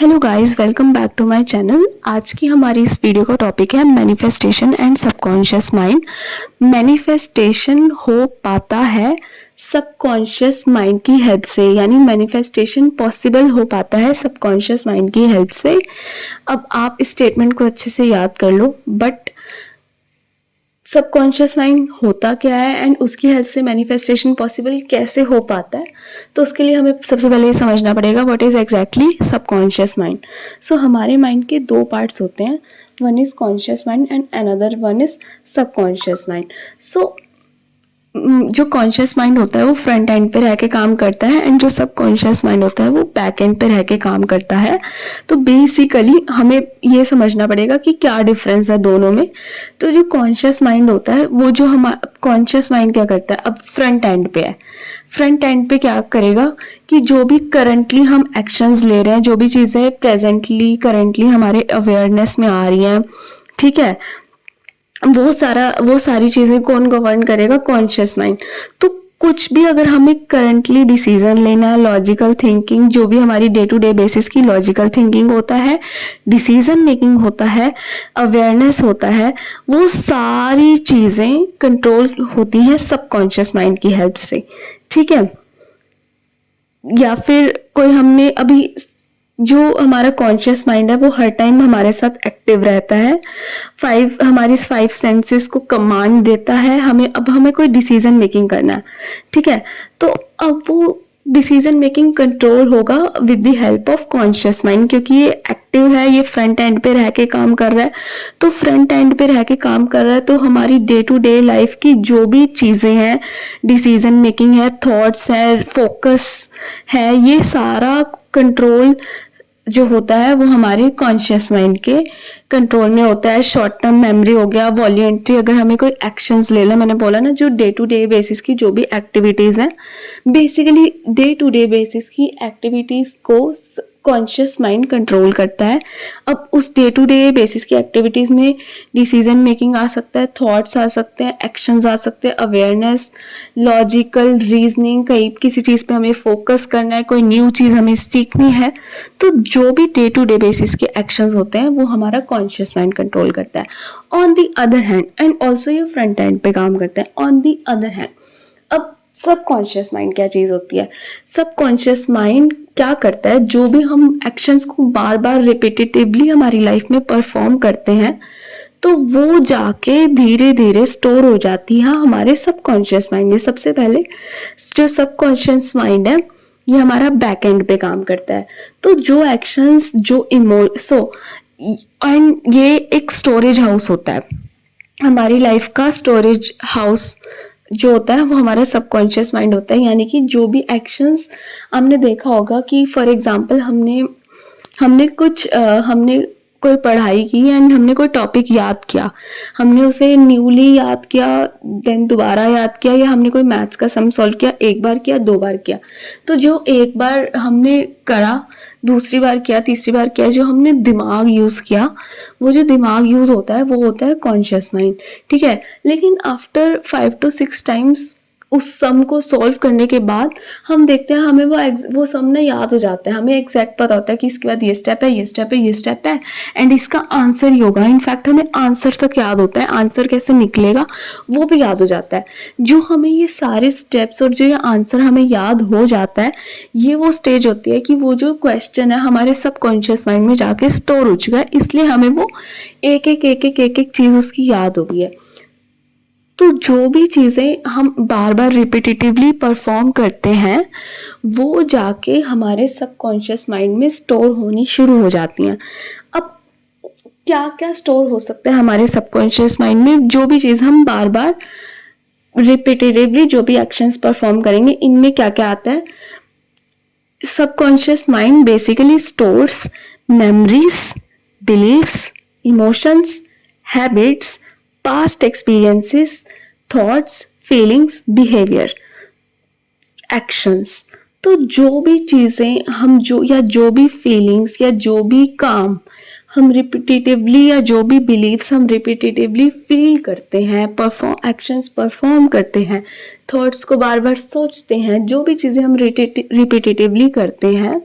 Hello guys, welcome back to my channel. आज की हमारी इस वीडियो का टॉपिक है manifestation and subconscious mind. Manifestation हो पाता है सबकॉन्शियस माइंड की हेल्प से, यानी मैनिफेस्टेशन पॉसिबल हो पाता है सबकॉन्शियस माइंड की हेल्प से। अब आप इस स्टेटमेंट को अच्छे से याद कर लो। बट सबकॉन्शियस माइंड होता क्या है एंड उसकी हेल्प से मैनिफेस्टेशन पॉसिबल कैसे हो पाता है, तो उसके लिए हमें सबसे पहले ये समझना पड़ेगा what is exactly subconscious mind. So हमारे माइंड के दो पार्ट्स होते हैं, one is conscious mind and another one is subconscious mind. So जो कॉन्शियस माइंड होता है वो फ्रंट एंड पे रह के काम करता है एंड जो सब कॉन्शियस माइंड होता है वो बैक एंड पे रह के काम करता है। तो बेसिकली हमें ये समझना पड़ेगा कि क्या डिफरेंस है दोनों में। तो जो कॉन्शियस माइंड होता है वो जो हमारा कॉन्शियस माइंड क्या करता है, अब फ्रंट एंड पे है। फ्रंट एंड पे क्या करेगा कि जो भी करंटली हम एक्शंस ले रहे हैं, जो भी चीज़ें प्रेजेंटली करंटली हमारे अवेयरनेस में आ रही हैं, ठीक है, वो सारी चीजें कौन गवर्न करेगा? Conscious mind. तो कुछ भी अगर हमें करंटली डिसीजन लेना है, लॉजिकल थिंकिंग, जो भी हमारी डे टू डे बेसिस की लॉजिकल थिंकिंग होता है, डिसीजन मेकिंग होता है, अवेयरनेस होता है, वो सारी चीजें कंट्रोल होती हैं सबकॉन्शियस माइंड की हेल्प से। ठीक है। या फिर कोई हमने अभी जो हमारा कॉन्शियस माइंड है वो हर टाइम हमारे साथ एक्टिव रहता है, हमारी 5 सेंसेस को कमांड देता है हमें। अब हमें कोई डिसीजन मेकिंग करना है, ठीक है, तो अब वो डिसीजन मेकिंग कंट्रोल होगा with the help of conscious mind, क्योंकि ये एक्टिव है, ये फ्रंट एंड पे रह के काम कर रहा है। तो फ्रंट एंड पे रह के काम कर रहा है तो हमारी डे टू डे लाइफ की जो भी चीजें हैं, डिसीजन मेकिंग है, थॉट्स है, फोकस है, ये सारा कंट्रोल जो होता है वो हमारे कॉन्शियस माइंड के कंट्रोल में होता है। शॉर्ट टर्म मेमोरी हो गया, वॉलेंट्री, अगर हमें कोई एक्शंस ले लो, मैंने बोला ना जो डे टू डे बेसिस की जो भी एक्टिविटीज हैं, basically day to day basis की एक्टिविटीज को कॉन्शियस माइंड कंट्रोल करता है। अब उस डे टू डे बेसिस की एक्टिविटीज में डिसीजन मेकिंग आ सकता है, थॉट्स आ सकते हैं, एक्शंस आ सकते हैं, अवेयरनेस, लॉजिकल रीजनिंग, कहीं किसी चीज़ पे हमें फोकस करना है, कोई न्यू चीज़ हमें सीखनी है, तो जो भी डे टू डे बेसिस के एक्शंस होते हैं वो हमारा कॉन्शियस माइंड कंट्रोल करता है। On the other hand, and also ये फ्रंट एंड पे काम करता है। ऑन दी अदर हैंड, अब सबकॉन्शियस माइंड क्या चीज होती है? सबकॉन्शियस माइंड क्या करता है, जो भी हम एक्शंस को बार बार रिपीटेटिवली हमारी लाइफ में परफॉर्म करते हैं तो वो जाके धीरे धीरे स्टोर हो जाती है हमारे सबकॉन्शियस माइंड में। सबसे पहले जो सबकॉन्शियस माइंड है ये हमारा बैक एंड पे काम करता है। तो जो एक्शंस, जो एंड ये एक स्टोरेज हाउस होता है, हमारी लाइफ का स्टोरेज हाउस जो होता है वो हमारा सबकॉन्शियस माइंड होता है। यानी कि जो भी एक्शंस हमने देखा होगा कि फॉर एग्जांपल हमने कोई पढ़ाई की एंड हमने कोई टॉपिक याद किया, हमने उसे न्यूली याद किया, देन दोबारा याद किया, या हमने कोई मैथ्स का सम सॉल्व किया, एक बार किया, 2 बार किया, तो जो एक बार हमने करा, दूसरी बार किया, तीसरी बार किया, जो हमने दिमाग यूज किया, वो जो दिमाग यूज होता है वो होता है कॉन्शियस माइंड। ठीक है। लेकिन आफ्टर 5 to 6 टाइम्स उस सम को सॉल्व करने के बाद हम देखते हैं हमें वो सम ना याद हो जाता है, हमें एग्जैक्ट पता होता है कि इसके बाद ये स्टेप है, ये स्टेप है, ये स्टेप है, एंड इसका आंसर ही होगा। इनफैक्ट हमें आंसर तक याद होता है, आंसर कैसे निकलेगा वो भी याद हो जाता है। जो हमें ये सारे स्टेप्स और जो ये आंसर हमें याद हो जाता है, ये वो स्टेज होती है कि वो जो क्वेश्चन है हमारे सबकॉन्शियस माइंड में जाके स्टोर हो चुका है, इसलिए हमें वो एक एक चीज उसकी याद हो गई है। तो जो भी चीज़ें हम बार बार रिपीटेटिवली परफॉर्म करते हैं वो जाके हमारे सबकॉन्शियस माइंड में स्टोर होनी शुरू हो जाती हैं। अब क्या क्या स्टोर हो सकता है हमारे सबकॉन्शियस माइंड में? जो भी चीज़ हम बार बार रिपीटेटिवली जो भी एक्शंस परफॉर्म करेंगे, इनमें क्या क्या आता है? Subconscious mind basically stores memories, beliefs, emotions, habits, past experiences, thoughts, feelings, behavior, actions। तो जो भी चीज़ें हम जो भी फीलिंग्स या जो भी काम हम रिपीटेटिवली या जो भी बिलीव्स हम रिपीटेटिवली फील करते हैं, एक्शंस परफॉर्म करते हैं, थॉट्स को बार बार सोचते हैं, जो भी चीज़ें हम रिपीटेटिवली करते हैं,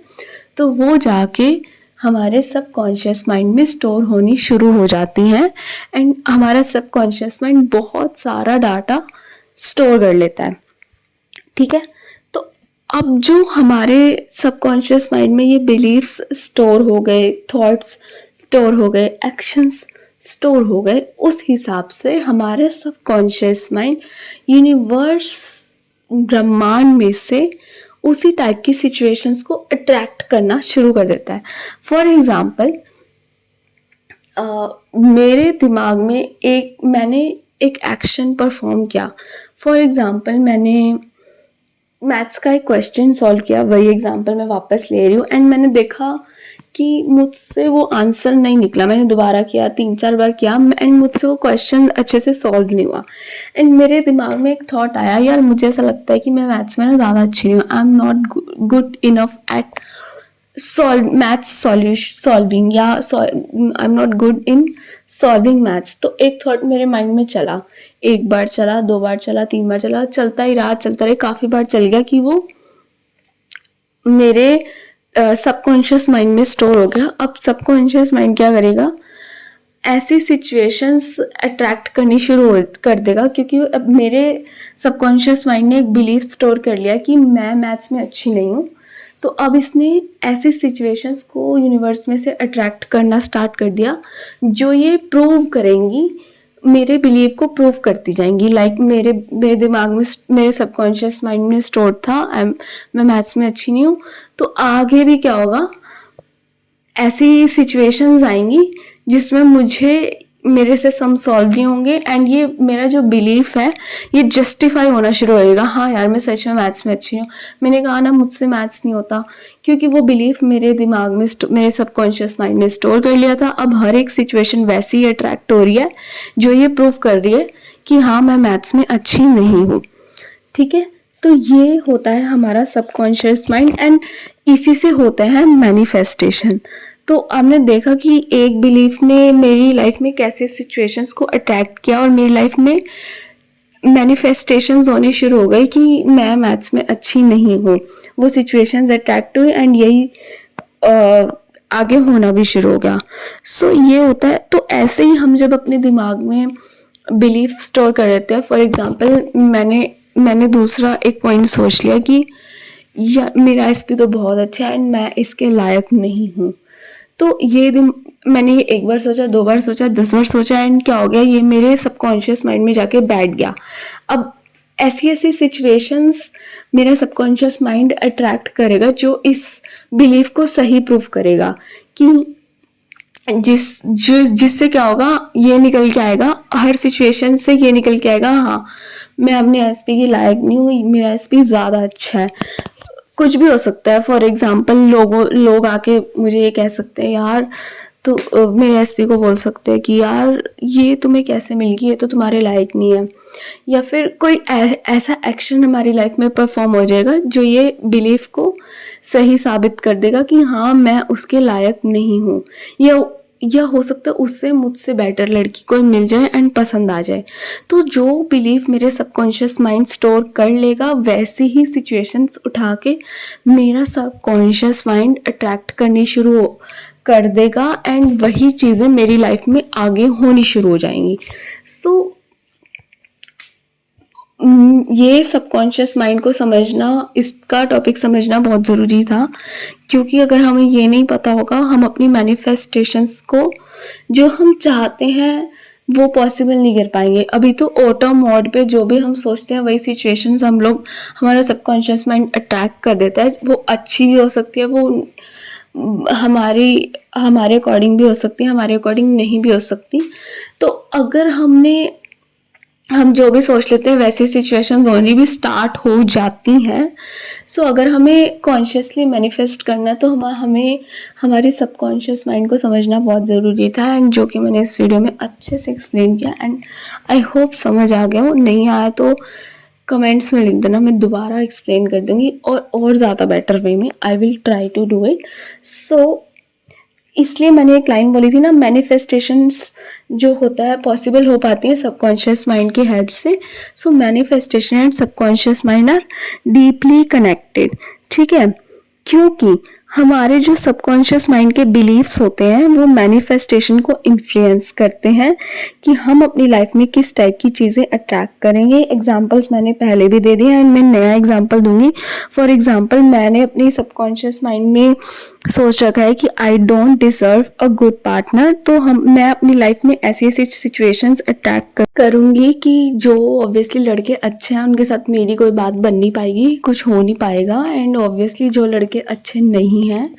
तो वो जाके हमारे सबकॉन्शियस माइंड में स्टोर होनी शुरू हो जाती हैं एंड हमारा सबकॉन्शियस माइंड बहुत सारा डाटा स्टोर कर लेता है, ठीक है। तो अब जो हमारे सबकॉन्शियस माइंड में ये बिलीफ्स स्टोर हो गए, थॉट्स स्टोर हो गए, एक्शंस स्टोर हो गए, उस हिसाब से हमारे सबकॉन्शियस माइंड यूनिवर्स, ब्रह्मांड में से उसी टाइप की सिचुएशंस को अट्रैक्ट करना शुरू कर देता है। फॉर एग्जाम्पल, मेरे दिमाग में मैंने एक एक्शन परफॉर्म किया। फॉर एग्जाम्पल, मैंने मैथ्स का एक क्वेश्चन सॉल्व किया, वही एग्जाम्पल मैं वापस ले रही हूँ, एंड मैंने देखा कि मुझसे वो आंसर नहीं निकला। मैंने दोबारा किया, 3-4 बार किया, एंड मुझसे वो क्वेश्चन अच्छे से सॉल्व नहीं हुआ। एंड मेरे दिमाग में एक थॉट आया, यार मुझे ऐसा लगता है कि मैं मैथ्स में ना ज़्यादा अच्छी नहीं हूँ, I am not good enough at maths solving, या I am not good in solving maths. तो एक थॉट मेरे माइंड में चला, 1 बार चला, 2 बार चला, 3 बार चला, चलता ही रहा, काफ़ी बार चल गया कि वो मेरे सबकॉन्शियस माइंड में स्टोर हो गया। अब सबकॉन्शियस माइंड क्या करेगा, ऐसी सिचुएशंस अट्रैक्ट करनी शुरू कर देगा, क्योंकि अब मेरे सबकॉन्शियस माइंड ने एक बिलीफ स्टोर कर लिया कि मैं मैथ्स में अच्छी नहीं हूँ। तो अब इसने ऐसी सिचुएशंस को यूनिवर्स में से अट्रैक्ट करना स्टार्ट कर दिया जो ये प्रूव करेंगी, मेरे बिलीव को प्रूव करती जाएंगी। लाइक मेरे दिमाग में, मेरे सबकॉन्शियस माइंड में स्टोर था मैं मैथ्स में अच्छी नहीं हूँ, तो आगे भी क्या होगा, ऐसी सिचुएशंस आएंगी जिसमें मुझे मेरे से सम सॉल्व नहीं होंगे, एंड ये मेरा जो बिलीफ है ये जस्टिफाई होना शुरू होएगा। हाँ यार, मैं सच में मैथ्स में अच्छी हूँ, मैंने कहा ना मुझसे मैथ्स नहीं होता, क्योंकि वो बिलीफ मेरे दिमाग में, मेरे सबकॉन्शियस माइंड ने स्टोर कर लिया था। अब हर एक सिचुएशन वैसी ही अट्रैक्ट हो रही है जो ये प्रूव कर रही है कि हाँ मैं मैथ्स में अच्छी नहीं हूँ, ठीक है। तो ये होता है हमारा सबकॉन्शियस माइंड, एंड इसी से होते हैं मैनिफेस्टेशन। तो आपने देखा कि एक बिलीफ ने मेरी लाइफ में कैसे सिचुएशंस को अट्रैक्ट किया और मेरी लाइफ में मैनिफेस्टेशंस होने शुरू हो गए कि मैं मैथ्स में अच्छी नहीं हूँ। वो सिचुएशंस अट्रैक्ट हुई एंड यही आगे होना भी शुरू हो गया। सो ये होता है। तो ऐसे ही हम जब अपने दिमाग में बिलीफ स्टोर कर लेते हैं, फॉर एग्जांपल मैंने दूसरा एक पॉइंट सोच लिया कि यार मेरा एसपी तो बहुत अच्छा है एंड मैं इसके लायक नहीं हूँ। तो मैंने ये 1 बार सोचा, 2 बार सोचा, 10 बार सोचा, एंड क्या हो गया, ये मेरे सबकॉन्शियस माइंड में जाके बैठ गया। अब ऐसी सिचुएशंस मेरा सबकॉन्शियस माइंड अट्रैक्ट करेगा जो इस बिलीफ को सही प्रूव करेगा कि जिससे क्या होगा, ये निकल के आएगा, हर सिचुएशन से ये निकल के आएगा, हाँ मैं अपने एसपी की लायक नहीं हूँ, मेरा एसपी ज़्यादा अच्छा है। कुछ भी हो सकता है। फॉर एग्जाम्पल, लोग आके मुझे ये कह सकते हैं, यार तो मेरे एसपी को बोल सकते हैं कि यार ये तुम्हें कैसे मिल गई, ये तो तुम्हारे लायक नहीं है। या फिर कोई ऐसा एक्शन हमारी लाइफ में परफॉर्म हो जाएगा जो ये बिलीफ को सही साबित कर देगा कि हाँ मैं उसके लायक नहीं हूँ, या हो सकता है उससे मुझसे बेटर लड़की कोई मिल जाए एंड पसंद आ जाए। तो जो बिलीफ मेरे सबकॉन्शियस माइंड स्टोर कर लेगा, वैसी ही सिचुएशंस उठा के मेरा सबकॉन्शियस माइंड अट्रैक्ट करनी शुरू कर देगा एंड वही चीज़ें मेरी लाइफ में आगे होनी शुरू हो जाएंगी। सो ये सबकॉन्शियस माइंड को समझना, इसका टॉपिक समझना बहुत ज़रूरी था, क्योंकि अगर हमें ये नहीं पता होगा, हम अपनी मैनिफेस्टेशंस को जो हम चाहते हैं वो पॉसिबल नहीं कर पाएंगे। अभी तो ऑटो मोड पे जो भी हम सोचते हैं वही सिचुएशंस हमारा सबकॉन्शियस माइंड अट्रैक्ट कर देता है। वो अच्छी भी हो सकती है, वो हमारे अकॉर्डिंग भी हो सकती है, हमारे अकॉर्डिंग नहीं भी हो सकती। तो अगर हम जो भी सोच लेते हैं वैसी सिचुएशंस होनी भी स्टार्ट हो जाती हैं। सो अगर हमें कॉन्शियसली मैनिफेस्ट करना है तो हमें हमारे सबकॉन्शियस माइंड को समझना बहुत ज़रूरी था, एंड जो कि मैंने इस वीडियो में अच्छे से एक्सप्लेन किया, एंड आई होप समझ आ गया हो। नहीं आया तो कमेंट्स में लिख देना, मैं दोबारा एक्सप्लेन कर दूँगी और ज़्यादा बेटर वे में। I will try to do it. So इसलिए मैंने एक लाइन बोली थी ना, मैनिफेस्टेशंस जो होता है पॉसिबल हो पाती हैं सबकॉन्शियस माइंड की हेल्प से। So manifestation and subconscious mind are deeply connected, ठीक है, क्योंकि हमारे जो सबकॉन्शियस माइंड के बिलीफ्स होते हैं वो मैनिफेस्टेशन को इन्फ्लुएंस करते हैं कि हम अपनी लाइफ में किस टाइप की चीज़ें अट्रैक्ट करेंगे। एग्जांपल्स मैंने पहले भी दे दिए एंड मैं नया एग्जांपल दूंगी। फॉर एग्जांपल, मैंने अपनी सबकॉन्शियस माइंड में सोच रखा है कि आई don't deserve a good partner, तो मैं अपनी लाइफ में ऐसी ऐसी सिचुएशंस अट्रैक्ट करूंगी कि जो ऑब्वियसली लड़के अच्छे हैं उनके साथ मेरी कोई बात बन नहीं पाएगी, कुछ हो नहीं पाएगा। एंड ऑब्वियसली जो लड़के अच्छे नहीं हैं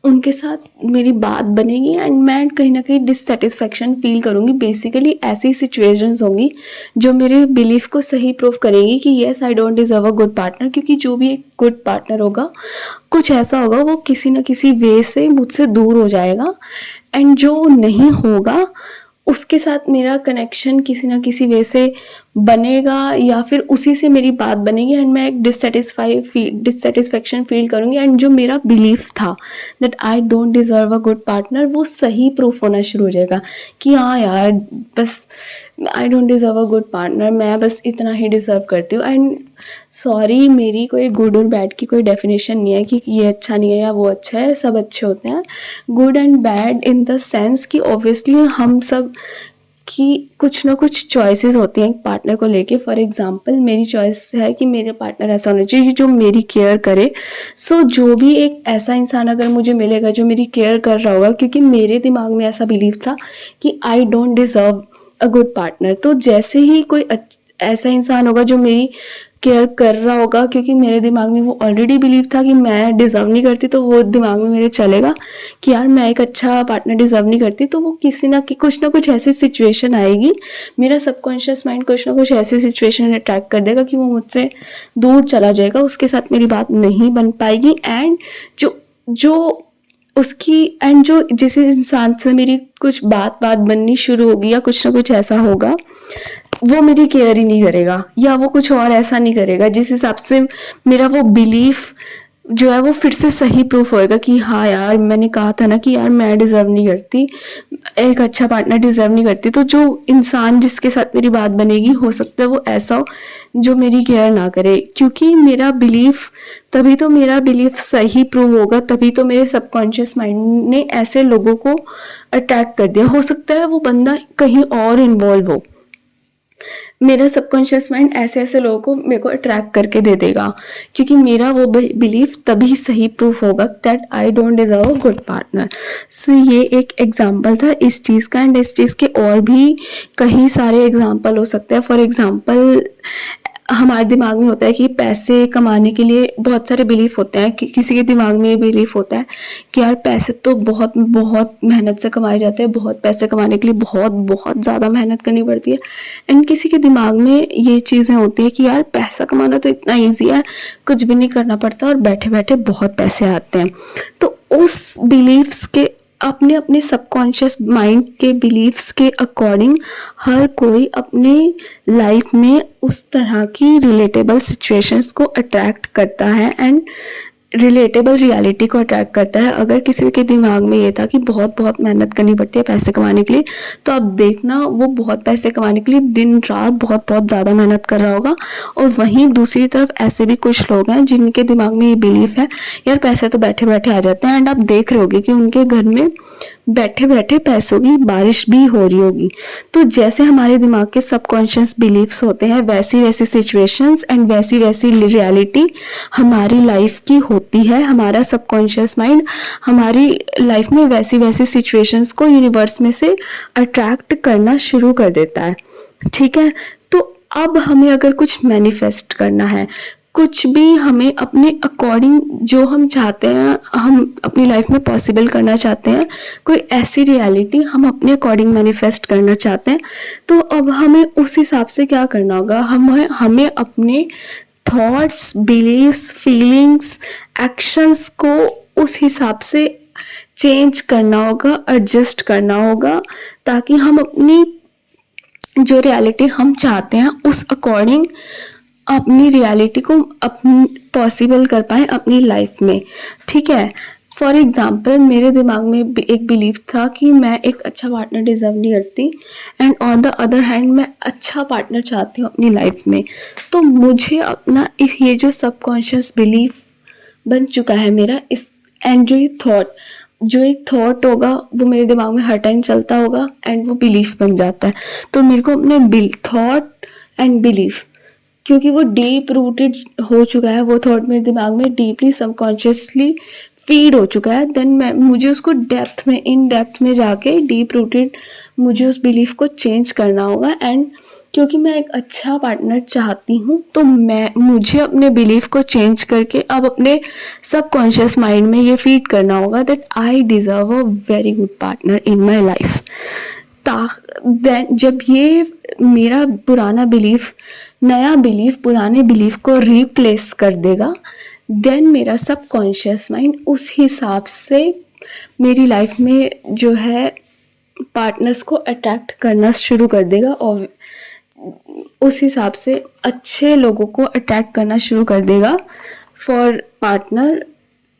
उनके साथ मेरी बात बनेगी एंड मैं कहीं ना कहीं डिससेटिस्फैक्शन फील करूंगी। बेसिकली ऐसी सिचुएशंस होंगी जो मेरे बिलीफ को सही प्रूव करेंगी कि yes I don't deserve a good partner, क्योंकि जो भी एक गुड पार्टनर होगा कुछ ऐसा होगा वो किसी न किसी वे से मुझसे दूर हो जाएगा एंड जो नहीं होगा उसके साथ मेरा कनेक्शन किसी ना किसी वे से बनेगा या फिर उसी से मेरी बात बनेगी एंड मैं एक डिससेटिस्फैक्शन फील करूंगी एंड जो मेरा बिलीफ था that I don't deserve a good partner वो सही प्रूफ होना शुरू हो जाएगा कि हाँ यार, बस आई don't deserve a good partner, मैं बस इतना ही डिजर्व करती हूँ। एंड सॉरी, मेरी कोई गुड और बैड की कोई डेफिनेशन नहीं है कि ये अच्छा नहीं है या वो अच्छा है, सब अच्छे होते हैं। Good and bad in the sense कि ऑब्वियसली हम सब कि कुछ ना कुछ चॉइसेस होती हैं एक पार्टनर को लेके। फॉर एग्जांपल, मेरी चॉइस है कि मेरे पार्टनर ऐसा होना चाहिए जो मेरी केयर करे। सो जो भी एक ऐसा इंसान अगर मुझे मिलेगा जो मेरी केयर कर रहा होगा, क्योंकि मेरे दिमाग में ऐसा बिलीव था कि आई don't deserve a good partner, तो जैसे ही कोई ऐसा इंसान होगा जो मेरी केयर कर रहा होगा, क्योंकि मेरे दिमाग में वो ऑलरेडी बिलीव था कि मैं डिजर्व नहीं करती, तो वो दिमाग में मेरे चलेगा कि यार मैं एक अच्छा पार्टनर डिजर्व नहीं करती, तो वो किसी ना कुछ ऐसी सिचुएशन आएगी, मेरा सबकॉन्शियस माइंड कुछ ना कुछ ऐसी सिचुएशन अट्रैक्ट कर देगा कि वो मुझसे दूर चला जाएगा, उसके साथ मेरी बात नहीं बन पाएगी एंड जो उसकी एंड जो जिस इंसान से मेरी कुछ बात बननी शुरू होगी या कुछ ना कुछ ऐसा होगा, वो मेरी केयर ही नहीं करेगा या वो कुछ और ऐसा नहीं करेगा जिस हिसाब से मेरा वो बिलीफ जो है वो फिर से सही प्रूफ होएगा कि हाँ यार, मैंने कहा था ना कि यार मैं डिजर्व नहीं करती, एक अच्छा पार्टनर डिजर्व नहीं करती, तो जो इंसान जिसके साथ मेरी बात बनेगी हो सकता है वो ऐसा हो जो मेरी केयर ना करे, क्योंकि मेरा बिलीफ तभी तो मेरा बिलीफ सही प्रूव होगा, तभी तो मेरे सबकॉन्शियस माइंड ने ऐसे लोगों को अट्रैक्ट कर दिया। हो सकता है वो बंदा कहीं और इन्वॉल्व हो, मेरा सबकॉन्शियस माइंड ऐसे ऐसे लोगों को मेरे को अट्रैक्ट करके दे देगा, क्योंकि मेरा वो बिलीफ तभी सही प्रूफ होगा that I don't deserve a good partner. So ये एक एग्जांपल था इस चीज़ का एंड इस चीज़ के और भी कई सारे एग्जांपल हो सकते हैं। फॉर एग्जांपल, हमारे दिमाग में होता है कि पैसे कमाने के लिए बहुत सारे बिलीफ होते हैं कि किसी के दिमाग में ये बिलीफ होता है कि यार पैसे तो बहुत बहुत मेहनत से कमाए जाते हैं, बहुत पैसे कमाने के लिए बहुत बहुत ज़्यादा मेहनत करनी पड़ती है। एंड किसी के दिमाग में ये चीज़ें होती है कि यार पैसा कमाना तो इतना ईजी है, कुछ भी नहीं करना पड़ता और बैठे बैठे बहुत पैसे आते हैं। तो उस बिलीफ्स के अपने अपने सबकॉन्शियस माइंड के बिलीफ्स के अकॉर्डिंग हर कोई अपने लाइफ में उस तरह की रिलेटेबल सिचुएशंस को अट्रैक्ट करता है एंड रिलेटेबल रियलिटी को अट्रैक्ट करता है। अगर किसी के दिमाग में ये था कि बहुत बहुत मेहनत करनी पड़ती है पैसे कमाने के लिए, तो अब देखना वो बहुत पैसे कमाने के लिए दिन रात बहुत बहुत ज़्यादा मेहनत कर रहा होगा। और वहीं दूसरी तरफ ऐसे भी कुछ लोग हैं जिनके दिमाग में ये बिलीफ है यार पैसे तो बैठे बैठे आ जाते हैं, एंड आप देख रहे होगे कि उनके घर में बैठे बैठे पैसों की बारिश भी हो रही होगी। तो जैसे हमारे दिमाग के सबकॉन्शियस बिलीफ्स होते हैं, वैसी वैसी सिचुएशंस एंड वैसी वैसी रियलिटी हमारी लाइफ की होती है। हमारा सबकॉन्शियस माइंड हमारी लाइफ में वैसी वैसी सिचुएशंस को यूनिवर्स में से अट्रैक्ट करना शुरू कर देता है। ठीक है, तो अब हमें अगर कुछ मैनिफेस्ट करना है, कुछ भी हमें अपने अकॉर्डिंग जो हम चाहते हैं, हम अपनी लाइफ में पॉसिबल करना चाहते हैं, कोई ऐसी रियलिटी हम अपने अकॉर्डिंग मैनिफेस्ट करना चाहते हैं, तो अब हमें उस हिसाब से क्या करना होगा, हमें अपने थॉट्स, बिलीव्स, फीलिंग्स, एक्शंस को उस हिसाब से चेंज करना होगा, एडजस्ट करना होगा, ताकि हम अपनी जो रियलिटी हम चाहते हैं उस अकॉर्डिंग अपनी रियलिटी को अपनी पॉसिबल कर पाए अपनी लाइफ में। ठीक है, फॉर एग्जाम्पल मेरे दिमाग में एक बिलीफ था कि मैं एक अच्छा पार्टनर डिजर्व नहीं करती and on the other hand मैं अच्छा पार्टनर चाहती हूँ अपनी लाइफ में। तो मुझे अपना ये जो सबकॉन्शियस बिलीफ बन चुका है मेरा, इस एंड जो एक थॉट होगा वो मेरे दिमाग में हर टाइम चलता होगा एंड वो बिलीफ बन जाता है। तो मेरे को अपने थॉट एंड बिलीफ, क्योंकि वो डीप रूटेड हो चुका है, वो थॉट मेरे दिमाग में डीपली सबकॉन्शियसली फीड हो चुका है, देन मुझे उसको इन डेप्थ में जाके डीप रूटेड मुझे उस बिलीफ को चेंज करना होगा। एंड क्योंकि मैं एक अच्छा पार्टनर चाहती हूँ तो मुझे अपने बिलीफ को चेंज करके अब अपने सबकॉन्शियस माइंड में ये फीड करना होगा that I deserve a very good partner in my life. Then जब ये मेरा पुराना बिलीफ नया बिलीफ पुराने बिलीफ को रिप्लेस कर देगा, देन मेरा सबकॉन्शियस माइंड उस हिसाब से मेरी लाइफ में जो है पार्टनर्स को अट्रैक्ट करना शुरू कर देगा और उस हिसाब से अच्छे लोगों को अट्रैक्ट करना शुरू कर देगा फॉर पार्टनर,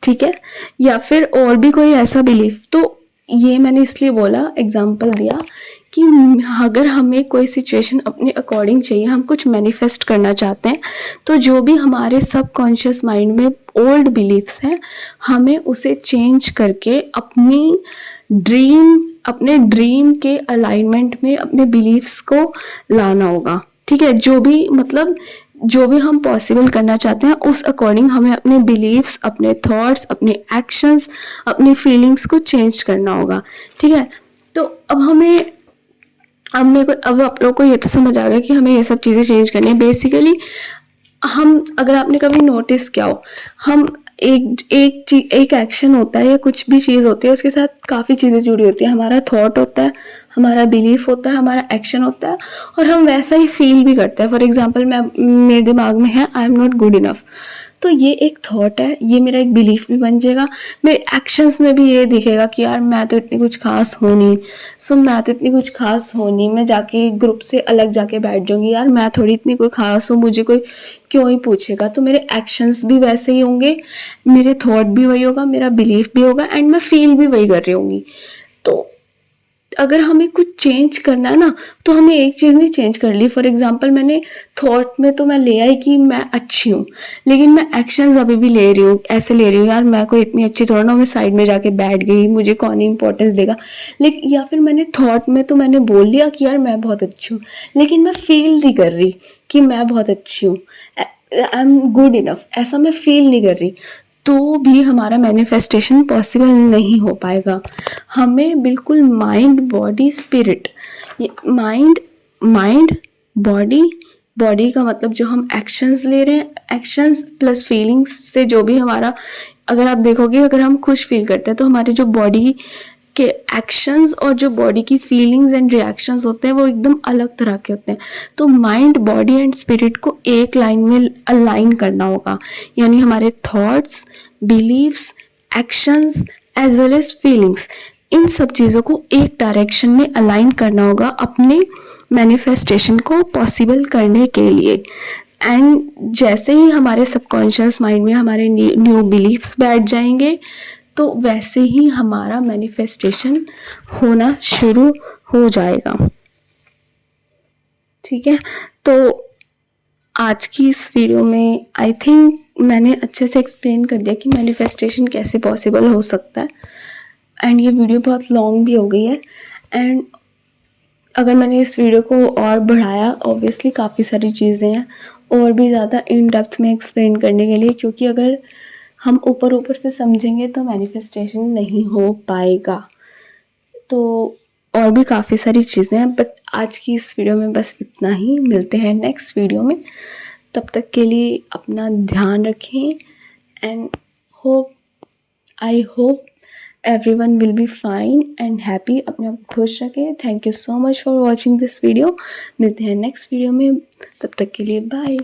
ठीक है। या फिर और भी कोई ऐसा बिलीफ, तो ये मैंने इसलिए बोला, एग्जांपल दिया कि अगर हमें कोई सिचुएशन अपने अकॉर्डिंग चाहिए, हम कुछ मैनिफेस्ट करना चाहते हैं, तो जो भी हमारे सबकॉन्शियस माइंड में ओल्ड बिलीफ्स हैं हमें उसे चेंज करके अपने ड्रीम के अलाइनमेंट में अपने बिलीफ्स को लाना होगा, ठीक है। जो भी हम पॉसिबल करना चाहते हैं उस अकॉर्डिंग हमें अपने बिलीव्स, अपने थॉट्स, अपने एक्शंस, अपनी फीलिंग्स को चेंज करना होगा, ठीक है। तो अब आप लोग को ये तो समझ आ गया कि हमें ये सब चीज़ें चेंज करनी है। बेसिकली अगर आपने कभी नोटिस किया हो, हम एक एक्शन होता है या कुछ भी चीज़ होती है उसके साथ काफ़ी चीज़ें जुड़ी होती है। हमारा थॉट होता है, हमारा बिलीफ होता है, हमारा एक्शन होता है और हम वैसा ही फील भी करते हैं। फॉर एग्जांपल मेरे दिमाग में है आई एम नॉट गुड इनफ, तो ये एक थॉट है, ये मेरा एक बिलीफ भी बन जाएगा। मेरे एक्शंस में भी ये दिखेगा कि यार मैं तो इतनी कुछ खास हो नहीं, मैं जाके ग्रुप से अलग जाके बैठ जाऊंगी, यार मैं थोड़ी इतनी कोई खास हूँ, मुझे कोई क्यों ही पूछेगा। तो मेरे एक्शंस भी वैसे ही होंगे, मेरे थॉट भी वही होगा, मेरा बिलीफ भी होगा एंड मैं फील भी वही कर रही होंगी। तो अगर हमें कुछ चेंज करना है ना, तो हमें एक चीज़ नहीं चेंज कर ली। फॉर एग्जांपल मैंने थॉट में तो मैं ले आई कि मैं अच्छी हूँ, लेकिन मैं एक्शंस अभी भी ले रही हूँ, ऐसे ले रही हूँ यार मैं कोई इतनी अच्छी थोड़ा ना, मैं साइड में जाके बैठ गई, मुझे कौन इंपॉर्टेंस देगा। लेकिन या फिर मैंने थॉट में तो मैंने बोल लिया कि यार मैं बहुत अच्छी हूँ, लेकिन मैं फील नहीं कर रही कि मैं बहुत अच्छी हूँ, आई एम गुड इनफ, ऐसा मैं फील नहीं कर रही, तो भी हमारा मैनिफेस्टेशन पॉसिबल नहीं हो पाएगा। हमें बिल्कुल mind body spirit, mind body, body का मतलब जो हम एक्शंस ले रहे हैं, एक्शंस प्लस फीलिंग्स से जो भी हमारा, अगर आप देखोगे अगर हम खुश फील करते हैं तो हमारे जो बॉडी के एक्शंस और जो बॉडी की फीलिंग्स एंड रिएक्शंस होते हैं वो एकदम अलग तरह के होते हैं। तो माइंड बॉडी एंड स्पिरिट को एक लाइन में अलाइन करना होगा, यानी हमारे thoughts, beliefs, actions as well as feelings, इन सब चीज़ों को एक डायरेक्शन में अलाइन करना होगा अपने मैनिफेस्टेशन को पॉसिबल करने के लिए। एंड जैसे ही हमारे सबकॉन्शियस माइंड में हमारे न्यू बिलीफ्स बैठ जाएंगे तो वैसे ही हमारा मैनिफेस्टेशन होना शुरू हो जाएगा, ठीक है। तो आज की इस वीडियो में आई थिंक मैंने अच्छे से एक्सप्लेन कर दिया कि मैनिफेस्टेशन कैसे पॉसिबल हो सकता है। एंड ये वीडियो बहुत लॉन्ग भी हो गई है, एंड अगर मैंने इस वीडियो को और बढ़ाया, ऑब्वियसली काफ़ी सारी चीज़ें हैं और भी ज़्यादा इन डेप्थ में एक्सप्लेन करने के लिए, क्योंकि अगर हम ऊपर ऊपर से समझेंगे तो मैनिफेस्टेशन नहीं हो पाएगा। तो और भी काफ़ी सारी चीज़ें हैं, बट आज की इस वीडियो में बस इतना ही। मिलते हैं नेक्स्ट वीडियो में, तब तक के लिए अपना ध्यान रखें and I hope everyone will be fine and happy। अपने आप को खुश रखें। Thank you so much for watching this video. मिलते हैं नेक्स्ट वीडियो में, तब तक के लिए बाय।